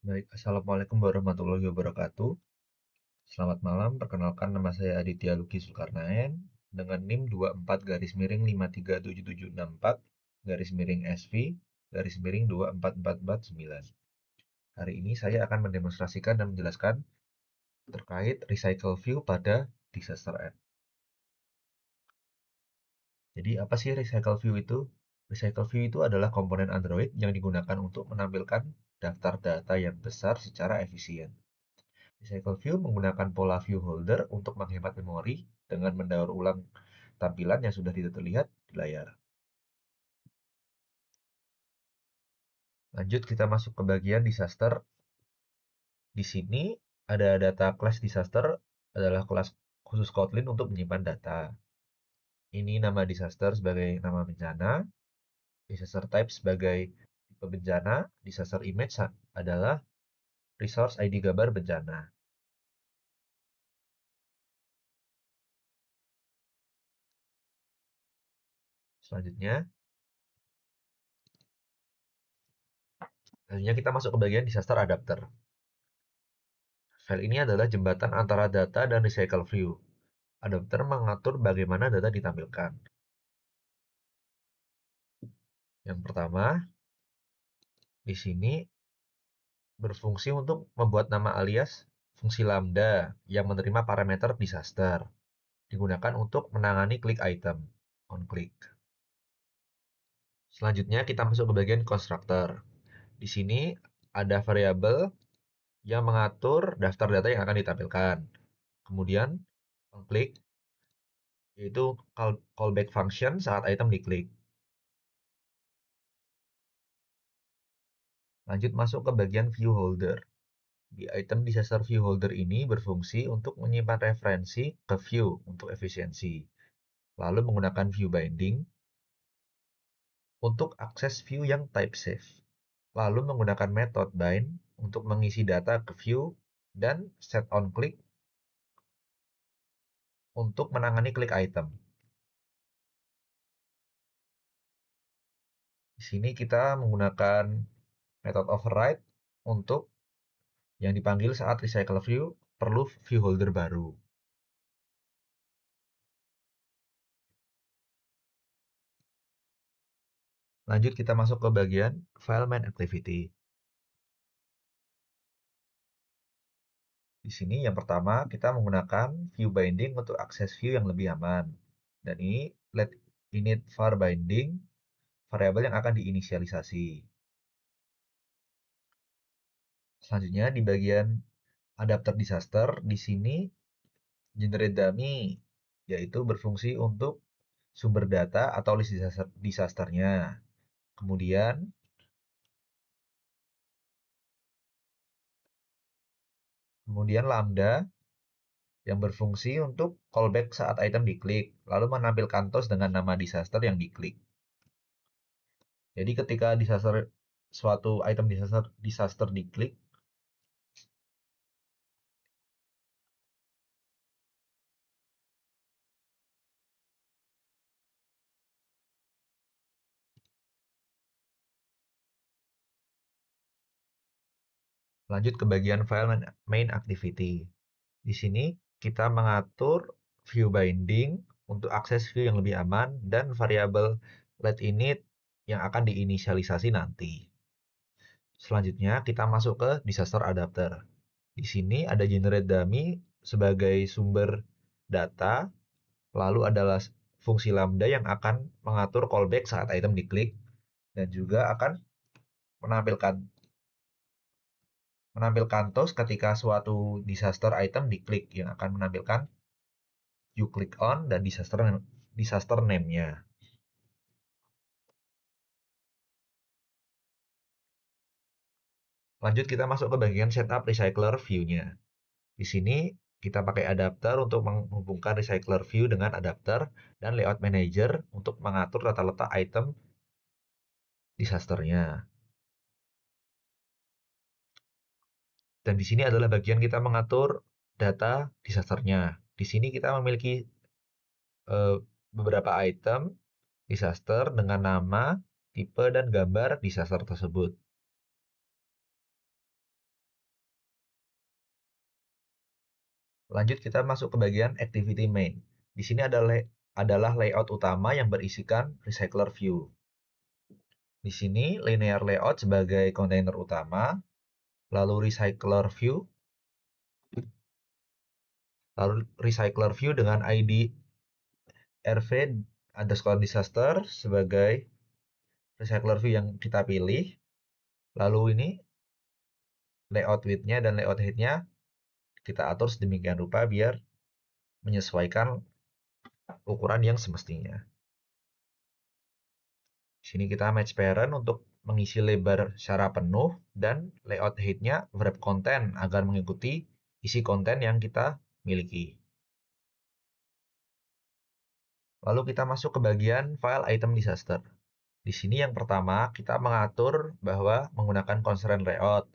Baik, Assalamualaikum warahmatullahi wabarakatuh. Selamat malam, perkenalkan nama saya Aditya Luki Zulkarnaen dengan NIM 24 garis miring 537764 garis miring SV garis miring 24449. Hari ini saya akan mendemonstrasikan dan menjelaskan terkait recycle view pada disaster app. Jadi apa sih recycle view itu? Recycle view itu adalah komponen Android yang digunakan untuk menampilkan daftar data yang besar secara efisien. Recycle View menggunakan pola view holder untuk menghemat memori dengan mendaur ulang tampilan yang sudah tidak terlihat di layar. Lanjut kita masuk ke bagian disaster. Di sini ada data class disaster adalah kelas khusus Kotlin untuk menyimpan data. Ini nama disaster sebagai nama bencana, disaster type sebagai tipe bencana, disaster image adalah resource ID gambar bencana. Selanjutnya kita masuk ke bagian disaster adapter. File ini adalah jembatan antara data dan recycle view. Adapter mengatur bagaimana data ditampilkan. Yang pertama, di sini berfungsi untuk membuat nama alias fungsi lambda yang menerima parameter disaster. Digunakan untuk menangani klik item, on click. Selanjutnya kita masuk ke bagian constructor. Di sini ada variabel yang mengatur daftar data yang akan ditampilkan. Kemudian on click yaitu callback function saat item diklik. Lanjut masuk ke bagian view holder. Di item disaster view holder ini berfungsi untuk menyimpan referensi ke view untuk efisiensi. Lalu menggunakan view binding untuk akses view yang type safe. Lalu menggunakan metode bind untuk mengisi data ke view dan set on click untuk menangani klik item. Di sini kita menggunakan metode override untuk yang dipanggil saat recycle view perlu view holder baru. Lanjut kita masuk ke bagian file main activity. Di sini yang pertama kita menggunakan view binding untuk akses view yang lebih aman. Dan ini let init var binding variabel yang akan diinisialisasi. Selanjutnya di bagian adapter disaster di sini generate dummy yaitu berfungsi untuk sumber data atau list disasternya. Kemudian lambda yang berfungsi untuk callback saat item diklik, lalu menampilkan toast dengan nama disaster yang diklik. Jadi ketika suatu item disaster diklik, lanjut ke bagian file main activity. Di sini kita mengatur view binding untuk akses view yang lebih aman dan variabel letInit yang akan diinisialisasi nanti. Selanjutnya kita masuk ke disaster adapter. Di sini ada generate dummy sebagai sumber data, lalu adalah fungsi lambda yang akan mengatur callback saat item diklik dan juga akan menampilkan toast ketika suatu disaster item diklik yang akan menampilkan you click on dan disaster name-nya. Lanjut kita masuk ke bagian setup recycler view-nya. Di sini kita pakai adapter untuk menghubungkan recycler view dengan adapter dan layout manager untuk mengatur tata letak item disasternya. Dan di sini adalah bagian kita mengatur data disasternya. Di sini kita memiliki beberapa item disaster dengan nama, tipe, dan gambar disaster tersebut. Lanjut kita masuk ke bagian activity main. Di sini adalah layout utama yang berisikan recycler view. Di sini linear layout sebagai kontainer utama, lalu recycler view dengan ID RV_disaster sebagai recycler view yang kita pilih. Lalu ini layout width-nya dan layout height-nya kita atur sedemikian rupa biar menyesuaikan ukuran yang semestinya. Di sini kita match parent untuk mengisi lebar secara penuh dan layout height-nya wrap content agar mengikuti isi konten yang kita miliki. Lalu kita masuk ke bagian file item disaster. Di sini yang pertama kita mengatur bahwa menggunakan constraint layout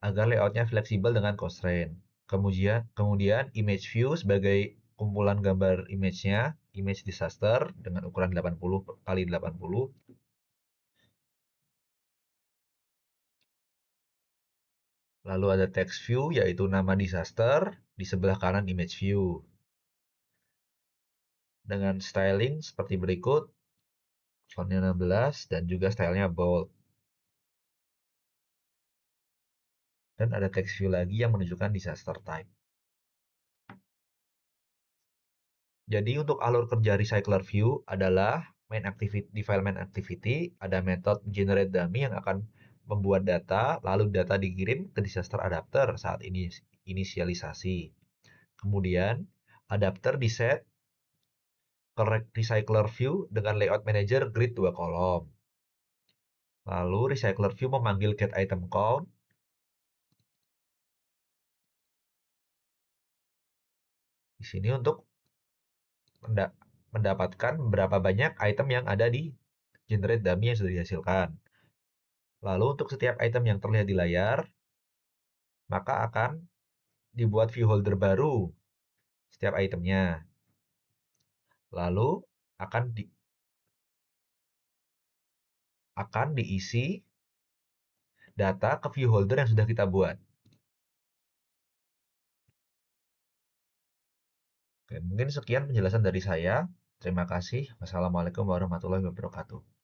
agar layoutnya fleksibel dengan constraint. Kemudian image view sebagai kumpulan gambar image-nya, image disaster dengan ukuran 80 kali 80. Lalu ada text view yaitu nama disaster di sebelah kanan image view. Dengan styling seperti berikut, fontnya 16 dan juga stylenya bold. Dan ada text view lagi yang menunjukkan disaster type. Jadi untuk alur kerja recycler view adalah di file main activity ada metode generate dummy yang akan membuat data, lalu data dikirim ke disaster adapter saat ini inisialisasi. Kemudian adapter diset ke recycler view dengan layout manager grid 2 kolom. Lalu recycler view memanggil get item count di sini untuk mendapatkan berapa banyak item yang ada di generate dummy yang sudah dihasilkan. Lalu untuk setiap item yang terlihat di layar, maka akan dibuat view holder baru setiap itemnya. Lalu akan diisi data ke view holder yang sudah kita buat. Oke, mungkin sekian penjelasan dari saya. Terima kasih. Wassalamualaikum warahmatullahi wabarakatuh.